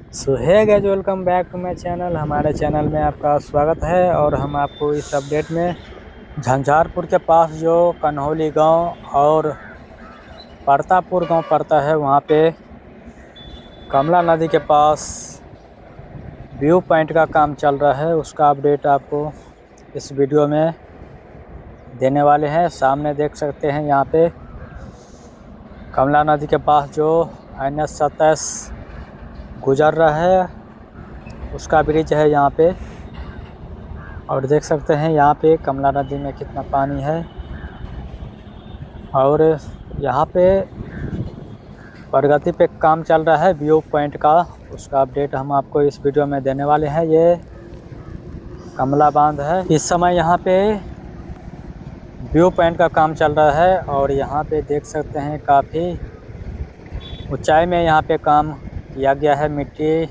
सो है guys, welcome back to my channel. हमारे channel में आपका स्वागत है और हम आपको इस अपडेट में झंझारपुर के पास जो कन्हौली गांव और परतापुर गांव पड़ता है, वहां पे कमला नदी के पास व्यू पॉइंट का काम चल रहा है। उसका अपडेट आपको इस वीडियो में देने वाले हैं। सामने देख सकते हैं, यहाँ पे कमला नदी के पास जो NH 27 गुजर रहा है, उसका ब्रिज है यहाँ पे। और देख सकते हैं यहाँ पे कमला नदी में कितना पानी है। और यहाँ पे प्रगति पे काम चल रहा है व्यू पॉइंट का। उसका अपडेट हम आपको इस वीडियो में देने वाले हैं। ये कमला बांध है। इस समय यहाँ पे व्यू पॉइंट का काम चल रहा है और यहाँ पे देख सकते हैं काफ़ी ऊंचाई में यहाँ पे काम किया गया है। मिट्टी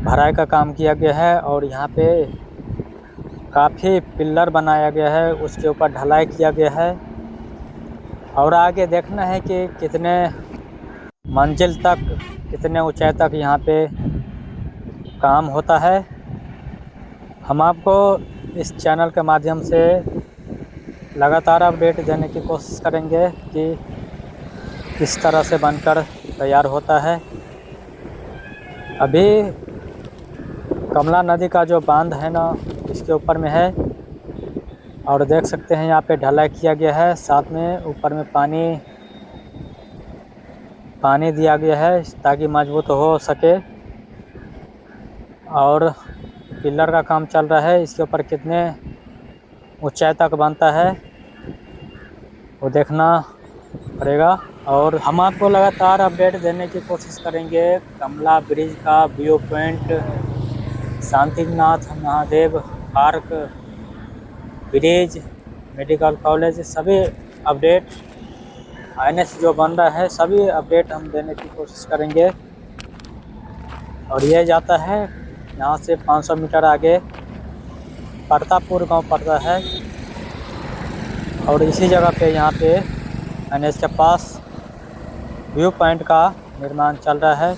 भराई का काम किया गया है और यहाँ पे काफ़ी पिलर बनाया गया है, उसके ऊपर ढलाई किया गया है। और आगे देखना है कि कितने मंजिल तक, कितने ऊंचाई तक यहाँ पे काम होता है। हम आपको इस चैनल के माध्यम से लगातार अपडेट देने की कोशिश करेंगे कि किस तरह से बनकर तैयार होता है। अभी कमला नदी का जो बांध है ना, इसके ऊपर में है और देख सकते हैं यहाँ पे ढलाई किया गया है। साथ में ऊपर में पानी दिया गया है ताकि मजबूत हो सके। और पिलर का काम चल रहा है। इसके ऊपर कितने ऊंचाई तक बनता है वो देखना पड़ेगा। और हम आपको लगातार अपडेट देने की कोशिश करेंगे। कमला ब्रिज का view point, Shantinath Mahadev park, bridge, medical college, सभी अपडेट, NH जो बन रहा है, सभी अपडेट हम देने की कोशिश करेंगे। और ये जाता है यहाँ से 500 मीटर आगे परतापुर गांव पड़ता है और इसी जगह पे यहाँ पे NH के पास व्यू पॉइंट का निर्माण चल रहा है।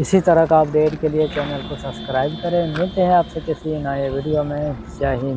इसी तरह का अपडेट के लिए चैनल को सब्सक्राइब करें। मिलते हैं आपसे किसी नए वीडियो में। जय हिंद।